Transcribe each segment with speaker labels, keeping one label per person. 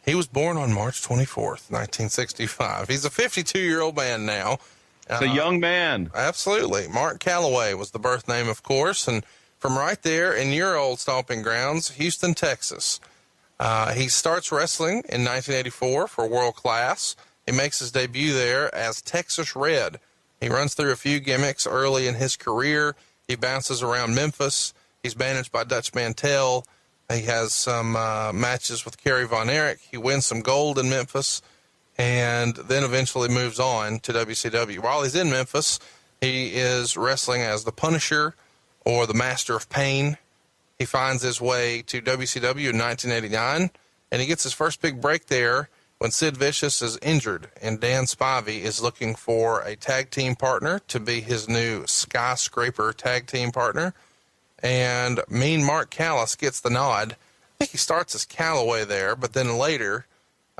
Speaker 1: He was born on March 24th, 1965. He's a 52-year-old man now.
Speaker 2: It's a young man.
Speaker 1: Absolutely. Mark Calaway was the birth name, of course, and from right there in your old stomping grounds, Houston, Texas. He starts wrestling in 1984 for World Class. He makes his debut there as Texas Red. He runs through a few gimmicks early in his career. He bounces around Memphis. He's managed by Dutch Mantel. He has some matches with Kerry Von Erich. He wins some gold in Memphis and then eventually moves on to WCW. While he's in Memphis, he is wrestling as the Punisher or the Master of Pain. He finds his way to WCW in 1989, and he gets his first big break there when Sid Vicious is injured, and Dan Spivey is looking for a tag team partner to be his new Skyscraper tag team partner. And Mean Mark Callis gets the nod. I think he starts as Calaway there, but then later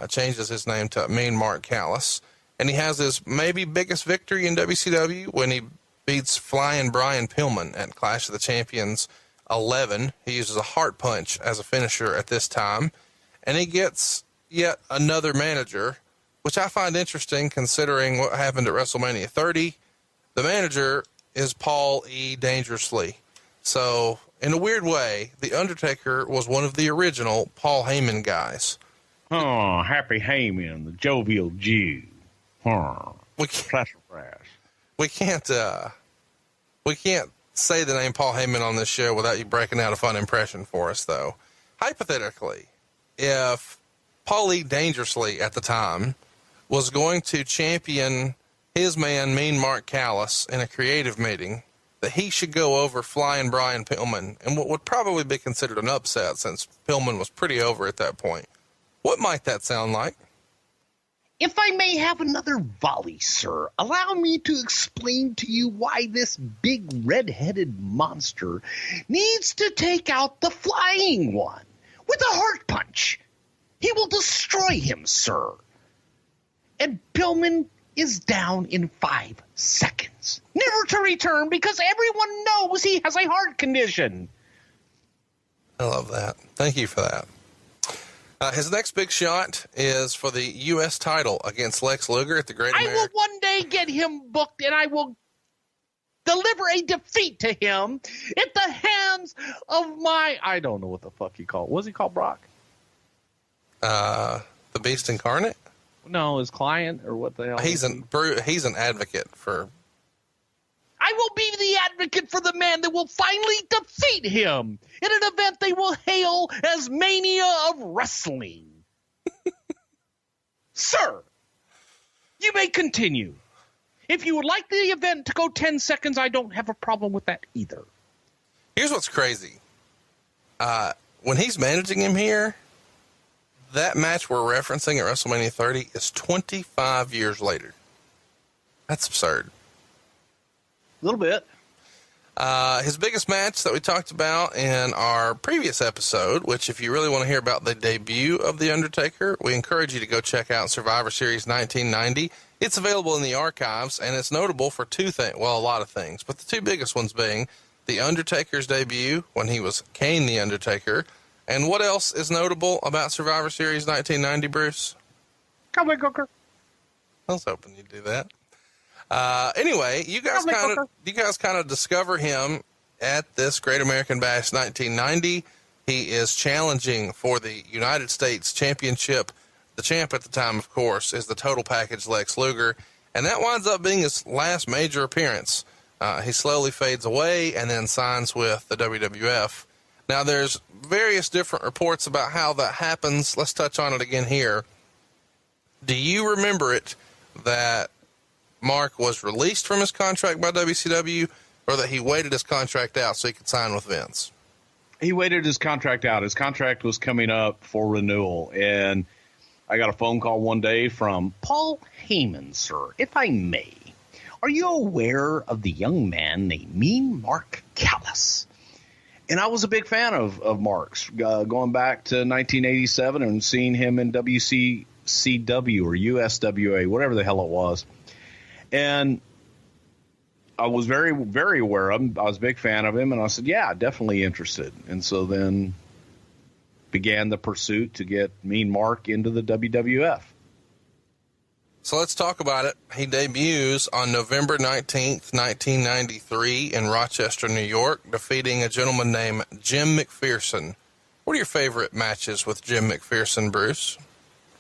Speaker 1: changes his name to Mean Mark Callis. And he has his maybe biggest victory in WCW when he beats Flying Brian Pillman at Clash of the Champions 11. He uses a heart punch as a finisher at this time. And he gets yet another manager, which I find interesting considering what happened at WrestleMania 30. The manager is Paul E. Dangerously. So, in a weird way, The Undertaker was one of the original Paul Heyman guys.
Speaker 2: Oh, Happy Heyman, the jovial Jew.
Speaker 1: We can't say the name Paul Heyman on this show without you breaking out a fun impression for us, though. Hypothetically, if Paul E. Dangerously at the time was going to champion his man, Mean Mark Callis, in a creative meeting, that he should go over Flying Brian Pillman in what would probably be considered an upset since Pillman was pretty over at that point. What might that sound like?
Speaker 3: If I may have another volley, sir, allow me to explain to you why this big red-headed monster needs to take out the flying one with a heart punch. He will destroy him, sir. And Pillman is down in 5 seconds, never to return because everyone knows he has a heart condition.
Speaker 1: I love that. Thank you for that. His next big shot is for the U.S. title against Lex Luger at the Great American.
Speaker 3: I will one day get him booked, and I will deliver a defeat to him at the hands of my, I don't know what the fuck he called. What was he called, Brock?
Speaker 1: The Beast Incarnate?
Speaker 3: No, his client, or what the hell?
Speaker 1: He's an advocate for...
Speaker 3: I will be the advocate for the man that will finally defeat him in an event they will hail as Mania of Wrestling. Sir, you may continue. If you would like the event to go 10 seconds, I don't have a problem with that either.
Speaker 1: Here's what's crazy. When he's managing him here, that match we're referencing at WrestleMania 30 is 25 years later. That's absurd.
Speaker 3: A little bit.
Speaker 1: His biggest match that we talked about in our previous episode, which if you really want to hear about the debut of The Undertaker, we encourage you to go check out Survivor Series 1990. It's available in the archives, and it's notable for two things. Well, a lot of things, but the two biggest ones being The Undertaker's debut when he was Kane the Undertaker. And what else is notable about Survivor Series 1990, Bruce?
Speaker 3: Cowboy Cooker.
Speaker 1: I was hoping you'd do that. Anyway, you guys kind of discover him at this Great American Bash 1990. He is challenging for the United States Championship. The champ at the time, of course, is the Total Package Lex Luger, and that winds up being his last major appearance. He slowly fades away and then signs with the WWF. Now, there's various different reports about how that happens. Let's touch on it again here. Do you remember it that Mark was released from his contract by WCW, or that he waited his contract out so he could sign with Vince?
Speaker 2: He waited his contract out. His contract was coming up for renewal, and I got a phone call one day from
Speaker 3: Paul Heyman, sir, if I may. Are you aware of the young man named Mean Mark Callis?
Speaker 2: And I was a big fan of Mark's, going back to 1987 and seeing him in WCCW or USWA, whatever the hell it was. And I was very, very aware of him. I was a big fan of him, and I said, yeah, definitely interested. And so then began the pursuit to get Mean Mark into the WWF.
Speaker 1: So let's talk about it. He debuts on November 19th, 1993 in Rochester, New York, defeating a gentleman named Jim McPherson. What are your favorite matches with Jim McPherson, Bruce?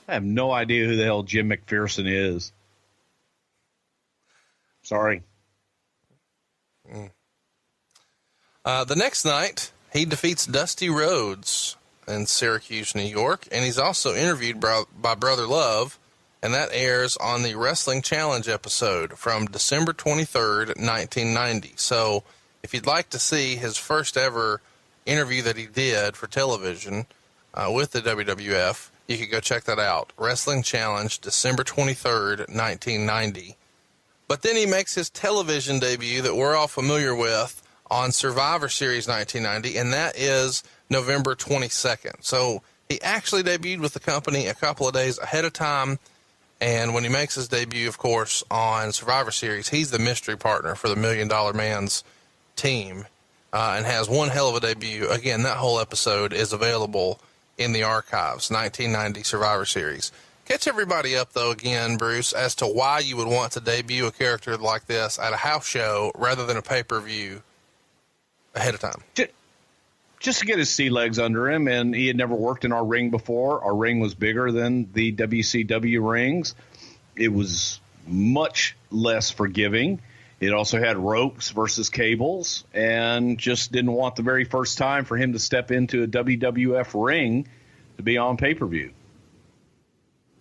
Speaker 2: I have no idea who the hell Jim McPherson is. Sorry.
Speaker 1: The next night, he defeats Dusty Rhodes in Syracuse, New York, and he's also interviewed by Brother Love, and that airs on the Wrestling Challenge episode from December 23rd, 1990. So if you'd like to see his first ever interview that he did for television with the WWF, you could go check that out. Wrestling Challenge, December 23rd, 1990. But then he makes his television debut that we're all familiar with on Survivor Series 1990, and that is November 22nd. So he actually debuted with the company a couple of days ahead of time, and when he makes his debut, of course, on Survivor Series, he's the mystery partner for the $1 Million Man's team, and has one hell of a debut. Again, that whole episode is available in the archives, 1990 Survivor Series. Catch everybody up, though, again, Bruce, as to why you would want to debut a character like this at a house show rather than a pay-per-view ahead of time.
Speaker 2: Just to get his sea legs under him, and he had never worked in our ring before. Our ring was bigger than the WCW rings. It was much less forgiving. It also had ropes versus cables, and just didn't want the very first time for him to step into a WWF ring to be on pay-per-view.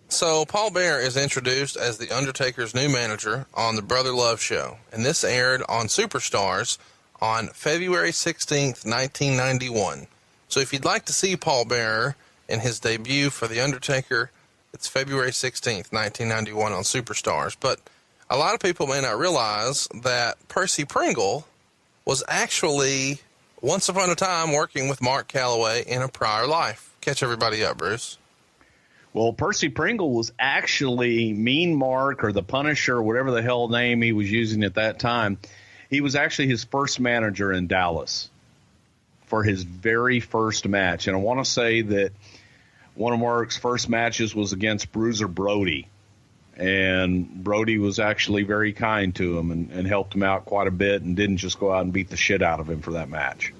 Speaker 1: So Paul Bearer is introduced as the Undertaker's new manager on the Brother Love show, and this aired on Superstars on February 16th, 1991. So if you'd like to see Paul Bearer in his debut for the Undertaker, it's February 16th, 1991 on Superstars. But a lot of people may not realize that Percy Pringle was actually, once upon a time, working with Mark Calaway in a prior life. Catch everybody up, Bruce.
Speaker 2: Well, Percy Pringle was actually Mean Mark, or the Punisher, whatever the hell name he was using at that time. He was actually his first manager in Dallas for his very first match. And I want to say that one of Mark's first matches was against Bruiser Brody. And Brody was actually very kind to him and helped him out quite a bit, and didn't just go out and beat the shit out of him for that match.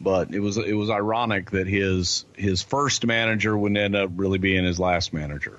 Speaker 2: But it was ironic that his first manager would end up really being his last manager.